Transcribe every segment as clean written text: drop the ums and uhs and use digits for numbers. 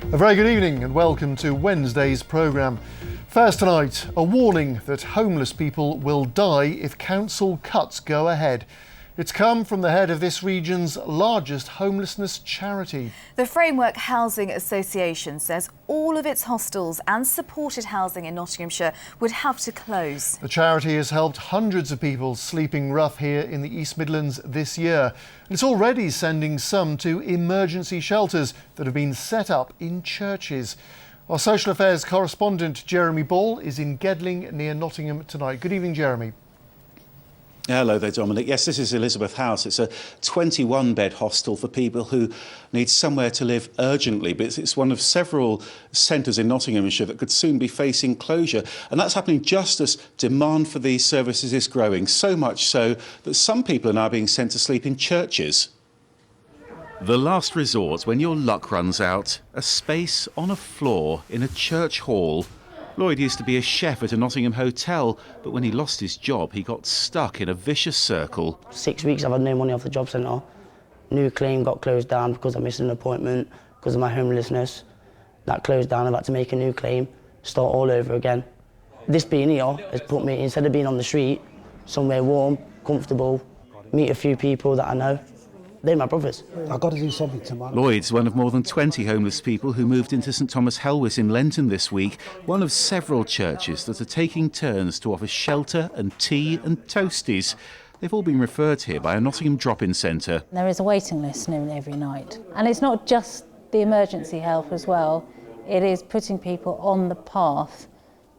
A very good evening and welcome to Wednesday's programme. First tonight, a warning that homeless people will die if council cuts go ahead. It's come from the head of this region's largest homelessness charity. The Framework Housing Association says all of its hostels and supported housing in Nottinghamshire would have to close. The charity has helped hundreds of people sleeping rough here in the East Midlands this year. And it's already sending some to emergency shelters that have been set up in churches. Our social affairs correspondent Jeremy Ball is in Gedling near Nottingham tonight. Good evening, Jeremy. Hello there, Dominic. Yes, this is Elizabeth House. It's a 21-bed hostel for people who need somewhere to live urgently, but it's one of several centres in Nottinghamshire that could soon be facing closure. And that's happening just as demand for these services is growing, so much so that some people are now being sent to sleep in churches. The last resort when your luck runs out, a space on a floor in a church hall. Lloyd used to be a chef at a Nottingham hotel, but when he lost his job, he got stuck in a vicious circle. 6 weeks I've had no money off the job centre. New claim got closed down because I missed an appointment, because of my homelessness. That closed down, I've had to make a new claim, start all over again. This being here has put me, instead of being on the street, somewhere warm, comfortable, meet a few people that I know. They're my brothers. I've got to do something tomorrow. Lloyd's one of more than 20 homeless people who moved into St Thomas Helwys in Lenton this week, one of several churches that are taking turns to offer shelter and tea and toasties. They've all been referred here by a Nottingham drop-in centre. There is a waiting list nearly every night. And it's not just the emergency help as well, it is putting people on the path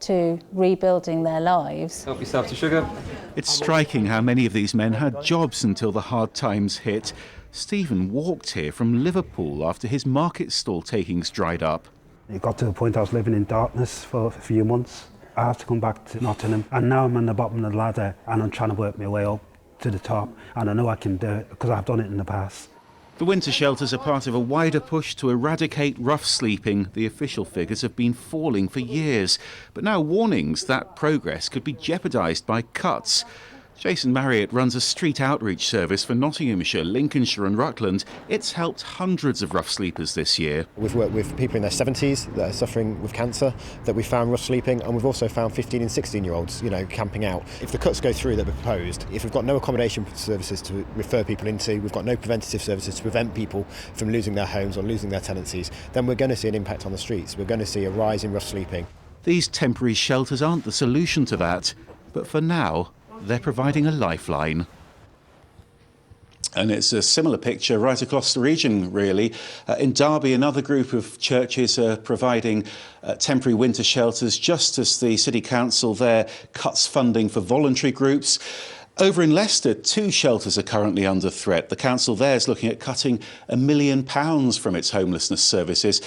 to rebuilding their lives. Help yourself to sugar. It's striking how many of these men had jobs until the hard times hit. Stephen walked here from Liverpool after his market stall takings dried up. It got to the point I was living in darkness for a few months. I had to come back to Nottingham, and now I'm on the bottom of the ladder and I'm trying to work my way up to the top, and I know I can do it because I've done it in the past. The winter shelters are part of a wider push to eradicate rough sleeping. The official figures have been falling for years, but now warnings that progress could be jeopardised by cuts. Jason Marriott runs a street outreach service for Nottinghamshire, Lincolnshire and Rutland. It's helped hundreds of rough sleepers this year. We've worked with people in their 70s that are suffering with cancer that we found rough sleeping, and we've also found 15 and 16-year-olds, camping out. If the cuts go through that were proposed, if we've got no accommodation services to refer people into, we've got no preventative services to prevent people from losing their homes or losing their tenancies, then we're going to see an impact on the streets. We're going to see a rise in rough sleeping. These temporary shelters aren't the solution to that, but for now, they're providing a lifeline. And it's a similar picture right across the region, really. In Derby, another group of churches are providing temporary winter shelters, just as the City Council there cuts funding for voluntary groups. Over in Leicester, 2 shelters are currently under threat. The council there is looking at cutting £1 million from its homelessness services.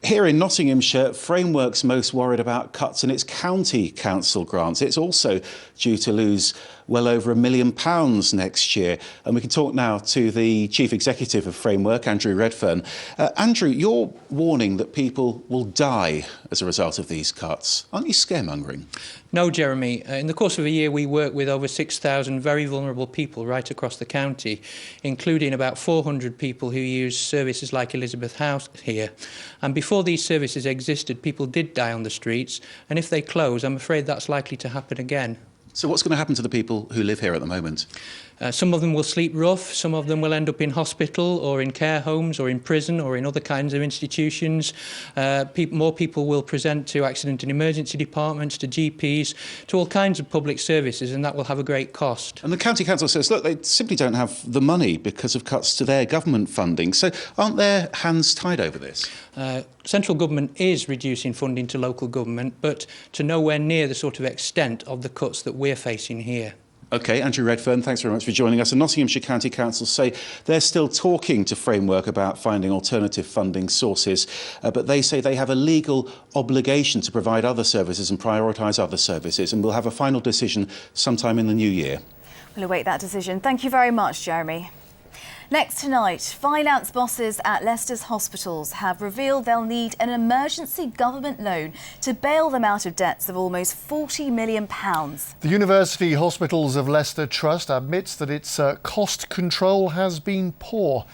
Here in Nottinghamshire, Framework's most worried about cuts in its county council grants. It's also due to lose well over £1 million next year. And we can talk now to the Chief Executive of Framework, Andrew Redfern. Andrew, you're warning that people will die as a result of these cuts. Aren't you scaremongering? No, Jeremy. In the course of a year, we work with over 6,000 very vulnerable people right across the county, including about 400 people who use services like Elizabeth House here. And before these services existed, people did die on the streets. And if they close, I'm afraid that's likely to happen again. So what's going to happen to the people who live here at the moment? Some of them will sleep rough, some of them will end up in hospital or in care homes or in prison or in other kinds of institutions. More people will present to accident and emergency departments, to GPs, to all kinds of public services, and that will have a great cost. And the County Council says, look, they simply don't have the money because of cuts to their government funding. So aren't their hands tied over this? Central government is reducing funding to local government, but to nowhere near the sort of extent of the cuts that we're facing here. OK, Andrew Redfern, thanks very much for joining us. And Nottinghamshire County Council say they're still talking to Framework about finding alternative funding sources, but they say they have a legal obligation to provide other services and prioritise other services, and will have a final decision sometime in the new year. We'll await that decision. Thank you very much, Jeremy. Next tonight, finance bosses at Leicester's hospitals have revealed they'll need an emergency government loan to bail them out of debts of almost £40 million. The University Hospitals of Leicester Trust admits that its cost control has been poor.